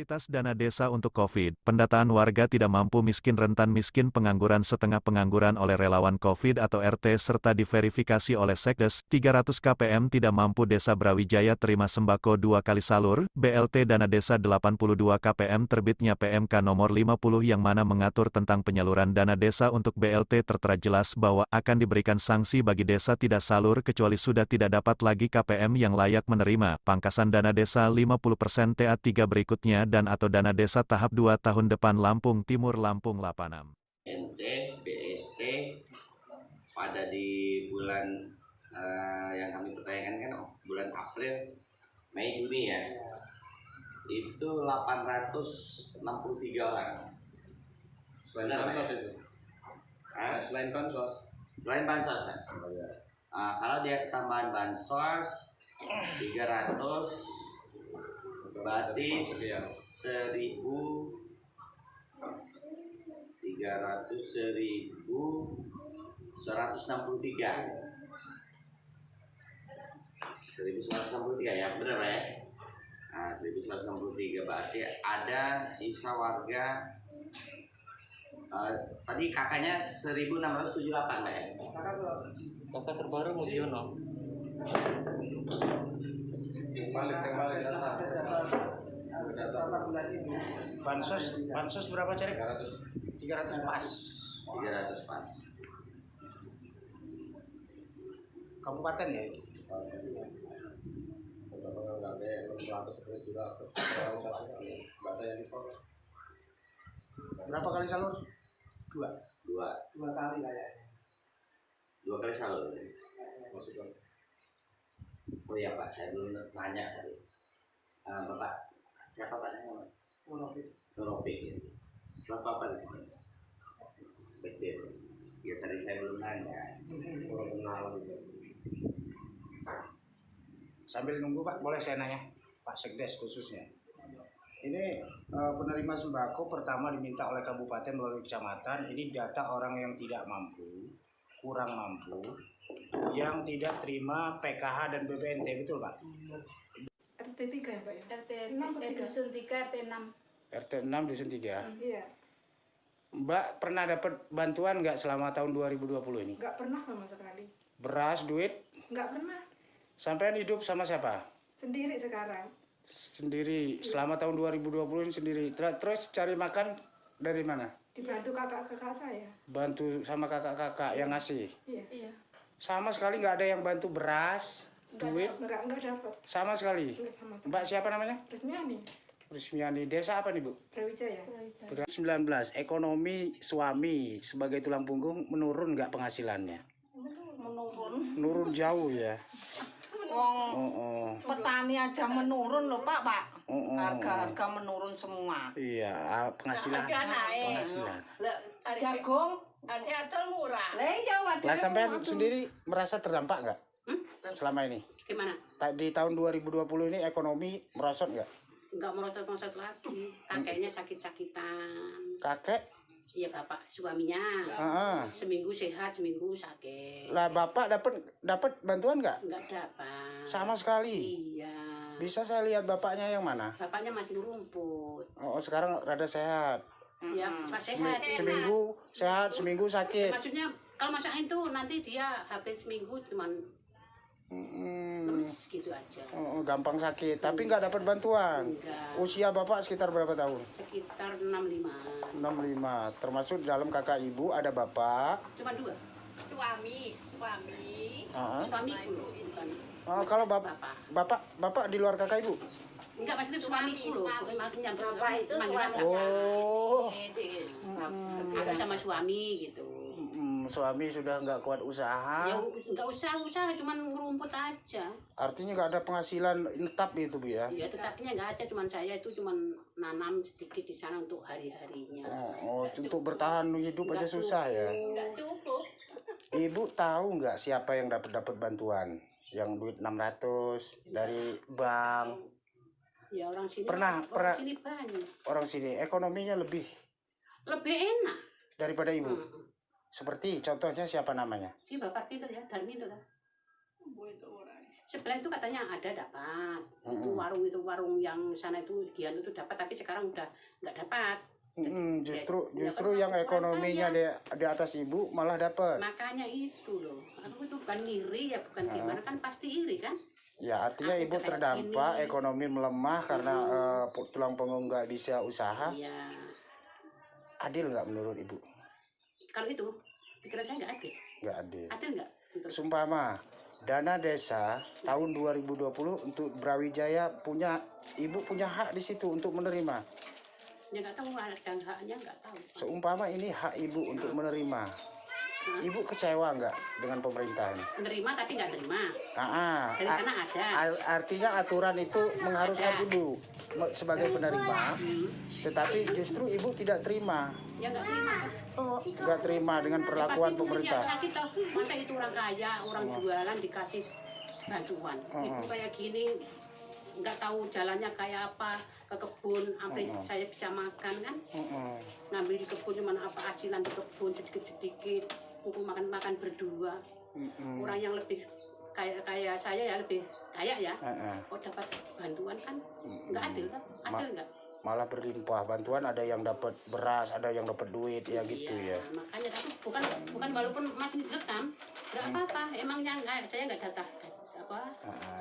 Fasilitas dana desa untuk COVID, pendataan warga tidak mampu miskin rentan miskin pengangguran setengah pengangguran oleh relawan COVID atau RT serta diverifikasi oleh Sekdes, 300 KPM tidak mampu Desa Brawijaya terima sembako 2 kali salur, BLT dana desa 82 KPM terbitnya PMK nomor 50 yang mana mengatur tentang penyaluran dana desa untuk BLT tertera jelas bahwa akan diberikan sanksi bagi desa tidak salur kecuali sudah tidak dapat lagi KPM yang layak menerima, pangkasan dana desa 50% TA3 berikutnya dan atau dana desa tahap 2 tahun depan Lampung Timur Lampung 86. NT, BST pada di bulan yang kami pertanyakan kan bulan April, Mei, Juni ya, itu 863 orang. Selain bansos itu? Selain bansos? Selain bansos kan? Kalau dia ketambahan bansos 300 berarti 1163 ya, benar ya? 1163 berarti ada sisa warga tadi kakaknya 1678 Mbak ya? Kakak terbaru Mudiono. Balik data. Bansos berapa cari? 300 pas. 300 pas. Kabupaten ya itu. Berapa kali salur? Dua kali kayaknya. 2 kali salur. Oh iya Pak, saya belum nanya tadi. Bapak, siapa Pak namanya? Nurofik. Setelah apa di sini? Sekdes. Ya tadi saya belum nanya. Sambil nunggu Pak, boleh saya nanya? Pak Sekdes khususnya. Ini penerima sembako pertama diminta oleh kabupaten melalui kecamatan. Ini data orang yang tidak mampu, kurang mampu, yang tidak terima PKH dan BPNT, betul Pak? RT 3 ya Pak ya? RT 6 Dusun 3 RT 6. RT 6 Dusun 3. Iya. Mbak pernah dapat bantuan nggak selama tahun 2020 ini? Nggak pernah sama sekali. Beras, duit? Nggak pernah. Sampai hidup sama siapa? Sendiri sekarang. Sendiri. Selama tahun 2020 ini sendiri. Terus cari makan dari mana? Dibantu kakak-kakak saya. Bantu sama kakak-kakak yang ngasih? Iya. Sama sekali nggak ada yang bantu beras, duit? Nggak dapat. Sama sekali? Nggak sama sekali. Mbak siapa namanya? Resmiani. Rusmiani. Desa apa nih Bu? Brawijaya. 19. Ekonomi suami sebagai tulang punggung menurun nggak penghasilannya? Menurun jauh ya. Petani aja menurun loh Pak. Harga menurun semua. Iya, penghasilan. Penghasilan. Jagung Ada murah. Lah sampai sendiri merasa terdampak nggak selama ini? Gimana? Di tahun 2020 ini ekonomi merosot nggak? Enggak merosot-merosot lagi. Kakeknya sakit-sakitan. Kakek? Iya bapak suaminya. Seminggu sehat, seminggu sakit. Lah bapak dapat bantuan nggak? Enggak dapat. Sama sekali. Iya. Bisa saya lihat bapaknya yang mana? Bapaknya masih rumput. Oh sekarang rada sehat. Ya, pas sehat. Seminggu sehat, seminggu sakit. Maksudnya kalau masak itu nanti dia habis seminggu cuman lemes gitu aja. Gampang sakit, tapi nggak dapat bantuan. Enggak. Usia bapak sekitar berapa tahun? Sekitar 65. 65. Termasuk dalam kakak ibu ada bapak. Cuma 2. Suami. Suamiku bukan. Kalau bapak di luar kakak ibu? Enggak, maksudnya suamiku loh. Maksudnya bapak itu suami. Oh. Aku sama suami gitu. Suami sudah nggak kuat usaha. Ya nggak usaha, cuman ngerumput aja. Artinya nggak ada penghasilan tetap itu Bu ya? Ya tetapnya nggak ada, cuman saya itu cuman nanam sedikit di sana untuk hari-harinya. Untuk bertahan hidup aja susah ya? Nggak cukup. Ibu tahu nggak siapa yang dapat bantuan? Yang duit 600 dari bank? Ya orang sini. Pernah. Sini banyak. Orang sini ekonominya lebih enak daripada ibu. Seperti contohnya siapa namanya? Si bapak itu ya, Darmin itu lah. Sebelah itu katanya ada dapat. Itu warung yang sana itu dia itu dapat, tapi sekarang udah nggak dapat. Justru yang ekonominya di atas ibu malah dapat. Makanya itu loh, aku itu bukan iri ya, bukan gimana, kan pasti iri kan. Ya artinya Aku ibu kayak terdampak, gini. ekonomi melemah karena tulang punggung nggak bisa usaha. Iya. Adil nggak menurut ibu? Kalau itu pikiran saya nggak adil. Nggak adil. Adil nggak? Gitu. Sumpama dana desa tahun 2020 untuk Brawijaya ibu punya hak di situ untuk menerima. Ya nggak tahu ada haknya, nggak tahu. Seumpama ini hak ibu untuk menerima. Ibu kecewa nggak dengan pemerintah ini? Menerima tapi nggak terima. Dari Dari sana ada. Artinya aturan itu mengharuskan ibu sebagai penerima, tetapi justru ibu tidak terima. Ya nggak terima kan. Nggak terima dengan perlakuan Pasti pemerintah. Ya, kita masa itu orang kaya, orang jualan dikasih bantuan. Itu kayak gini, nggak tahu jalannya kayak apa, ke kebun sampai saya bisa makan kan. Ngambil di kebun cuman apa hasilan di kebun sedikit-sedikit, untuk makan berdua. Orang yang lebih kayak saya ya, lebih kaya ya, kok dapat bantuan kan nggak adil kan. Adil nggak? Malah berlimpah bantuan, ada yang dapat beras, ada yang dapat duit ya gitu ya. Makanya tapi bukan walaupun masih direkam nggak apa-apa, emangnya saya nggak dapat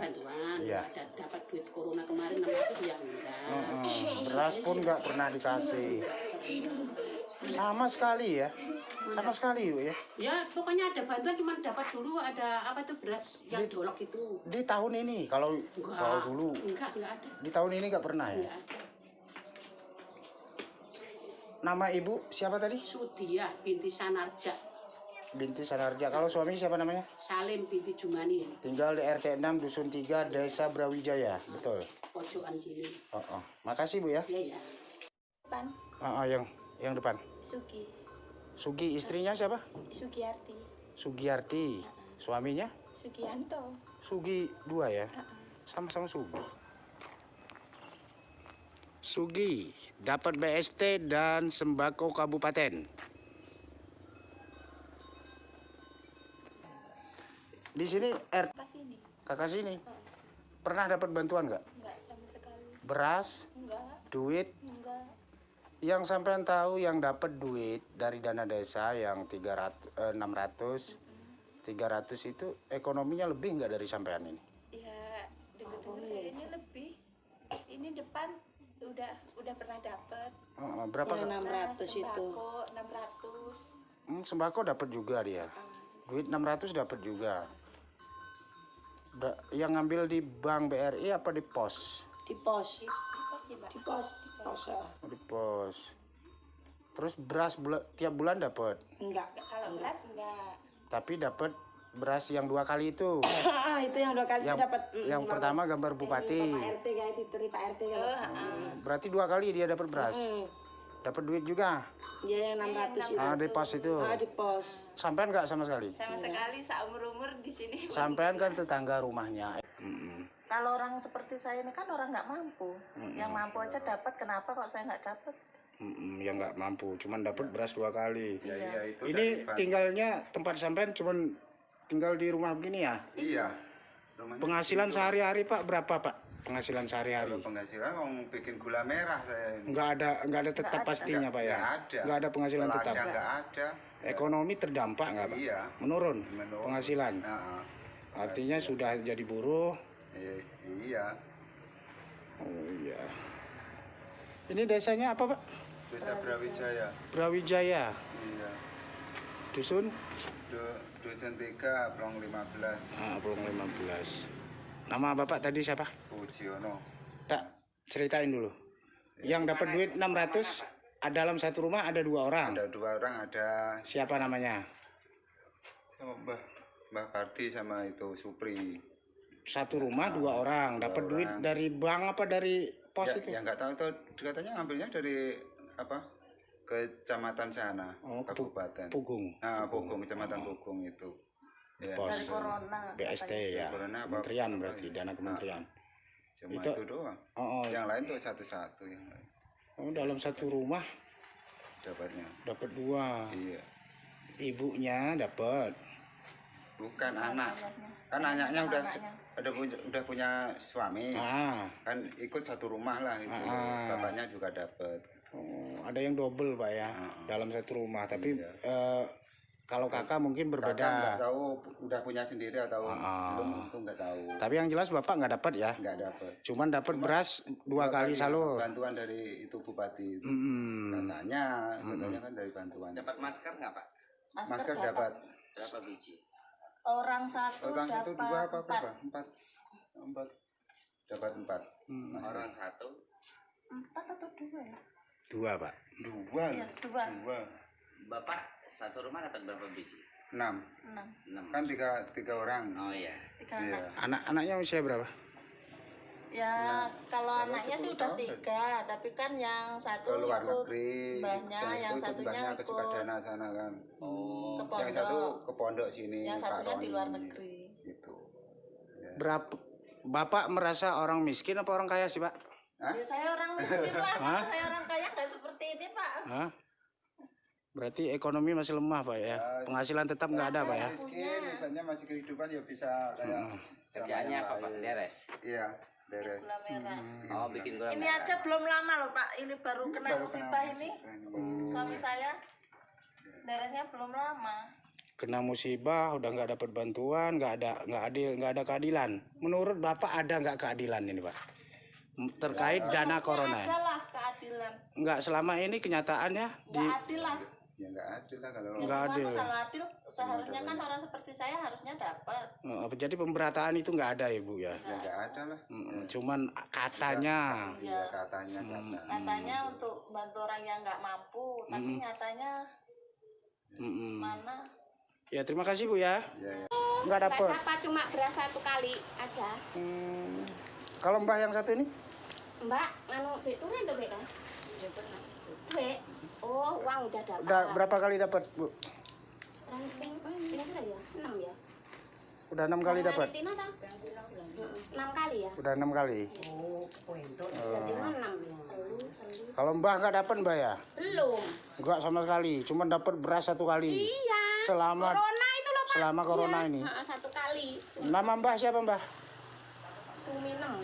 bantuan, ada dapat duit corona kemarin 600 ya enggak. Beras pun nggak pernah dikasih sama sekali ya, sama sekali yuk ya. Ya pokoknya ada bantuan, cuma dapat dulu ada apa itu beras yang dolok itu. Di tahun ini kalau dulu enggak ada. di tahun ini nggak pernah ya. Enggak ada. Nama ibu siapa tadi? Sudiah binti Sanarja. Binti Sanarja. Kalau suami siapa namanya? Salim binti Jumani. Tinggal di RT 6 Dusun 3 Desa Brawijaya, betul. Pojokan sini. Makasih Bu ya. Iya ya. Depan Yang depan. Sugi. Sugi, istrinya siapa? Sugiyarti. Sugiyarti. Suaminya? Sugianto. Sugi 2 ya. Sama-sama Sugi. Sugi dapat BST dan sembako kabupaten. Di sini Pas ini? kakak sini pernah dapat bantuan nggak? Enggak sama sekali. Beras, Enggak. duit. Enggak. Yang sampean tahu yang dapat duit dari dana desa yang 600 itu ekonominya lebih nggak dari sampean ini? Ya deket-deket ini lebih. Ini depan udah pernah dapat. Berapa? Yang 600 itu. Sembako 600. Sembako dapat juga dia. Duit 600 dapat juga. Yang ngambil di Bank BRI apa di pos? Di pos. Di pos sih, Pak. Di pos. Di pos. Terus beras tiap bulan dapat. Enggak. Kalau beras enggak. Tapi dapat beras yang 2 kali itu. Itu yang 2 kali itu dapat. Yang pertama gambar bupati. Pak RT guys, itu dari Pak RT kan. Berarti 2 kali dia dapat beras. Dapat duit juga. Dia yang 600 itu. Di pos itu. Di pos. Sampean nggak sama sekali? Sama sekali seumur-umur di sini. Sampean kan tetangga rumahnya. Kalau orang seperti saya ini kan orang nggak mampu. Yang mampu aja dapat, kenapa kok saya nggak dapat? Yang nggak mampu, cuman dapat beras 2 kali. Iya, itu Ini tinggalnya tempat sampean cuman tinggal di rumah begini ya? Iya. Penghasilan sehari-hari Pak berapa Pak? Penghasilan sehari-hari? Kalau penghasilan mau bikin gula merah saya ini. Nggak ada tetap pastinya Pak ya? Nggak ada. Nggak ada penghasilan Kalau tetap? ada, nggak ada. Ekonomi terdampak nggak Pak? Iya. Menurun penghasilan? Artinya sudah jadi buruh? Iya. Oh iya. Ini desanya apa Pak? Desa Brawijaya. Brawijaya. Iya. Dusun? Dusun 3, Plong 15. Plong 15. Nama Bapak tadi siapa? Pujiono. Tak ceritain dulu. Yang dapat duit 600 dalam satu rumah ada 2 orang. Ada 2 orang, ada siapa namanya? Mbah Parti sama itu Supri. Satu rumah 2 orang dapat duit dari bank apa dari pos itu? Ya nggak tahu itu katanya ngambilnya dari apa? Kecamatan sana, kabupaten. Pugung. Pugung, kecamatan Pugung itu. Ya. Pos. Dari corona. BST ya. Kementerian berarti dana kementerian. Cuma itu doang. Yang lain tuh satu-satu yang lain. Dalam satu rumah dapatnya. Dapat 2. Iya. Ibunya dapat. Bukan anak. Kan anaknya udah punya suami. Kan ikut satu rumah lah itu. Bapaknya juga dapat. Oh, ada yang double Pak ya, dalam satu rumah. Tapi kalau kakak mungkin berbeda. Kakak nggak tahu udah punya sendiri atau belum, itu nggak tahu. Tapi yang jelas bapak nggak dapat ya? Nggak dapat. Cuman dapat beras dua kali salur. Bantuan dari itu bupati. Katanya kan dari bantuan. Dapat masker nggak Pak? Masker dapat. Berapa biji? Orang satu dapat dua apa berapa? Empat. Dapat 4. Orang satu. 4 atau 2 ya? 2 Pak. 2. Iya, 2. Bapak satu rumah dapat berapa biji? 6. 6. Kan tiga orang. Oh iya. 3 anak. Anak-anaknya usia berapa? Ya kalau anaknya sih udah 3, tapi kan yang satu ke luar ikut negeri, mbahnya, yang satunya ke ikut Sukadana sana kan. ke Yang satu pondok, ke pondok sini. yang Pak satunya di Roni. luar negeri. Gitu. Berapa? Bapak merasa orang miskin apa orang kaya sih Pak? Ya, saya orang miskin lah, kalau saya orang kaya nggak seperti ini Pak. Hah? Berarti ekonomi masih lemah Pak ya? Penghasilan tetap nggak ada Pak ya? Miskin, ibaratnya masih kehidupan ya bisa kayak Kerjaannya apa Pak? Deres? Iya, beres. Gula merah. Oh bikin gula Ini merah. aja belum lama loh Pak, ini baru kena musibah ini. Suami saya daerahnya belum lama. Kena musibah, udah nggak dapat bantuan, nggak ada keadilan. Menurut Bapak ada nggak keadilan ini Pak? Terkait dana corona ya? Adalah keadilan. Nggak selama ini kenyataannya Nggak adil lah. Ya nggak adil lah kalau. Nggak adil. Kalau adil seharusnya kan orang seperti saya harusnya dapat. Jadi pemberataan itu nggak ada ya Bu ya? Ya nggak ada lah. Cuman katanya. Iya katanya. Katanya untuk bantu orang yang nggak mampu, tapi nyatanya mana? Ya terima kasih Bu ya. Nggak Nggak dapet. dapat, cuma beras 1 kali aja. Kalau Mbah yang satu ini? Mbak, nganu Bek turun tuh Bek kan? Bek. Oh, uang udah dapat. Udah berapa kali dapat Bu? Ranting, kira-kira ya? 6 ya? Udah 6 kali dapat? 6 kali ya? Udah 6 kali. Berarti 6 ya? Kalau Mbah nggak dapat Mbah ya? Belum. Nggak sama sekali, cuma dapat beras 1 kali. Iya. Selama Corona itu loh Pak. selama corona Iya, ini. 1 kali. Nama Mbah siapa Mbah? Sumineng.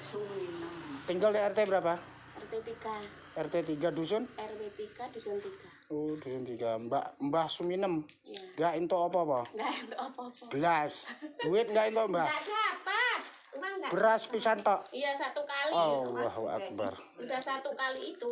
Tinggal di RT berapa? RT 3. RT 3 dusun? RW 3, dusun 3. Oh, dusun 3. Mbah Suminem. Iya. Nggak ento apa-apa? Nggak ada apa-apa. Belas. Duit nggak ento Mbah? Nggak dapat. Uang nggak. Beras pisan tok. Iya 1 kali. Allahu Akbar. Udah 1 kali itu.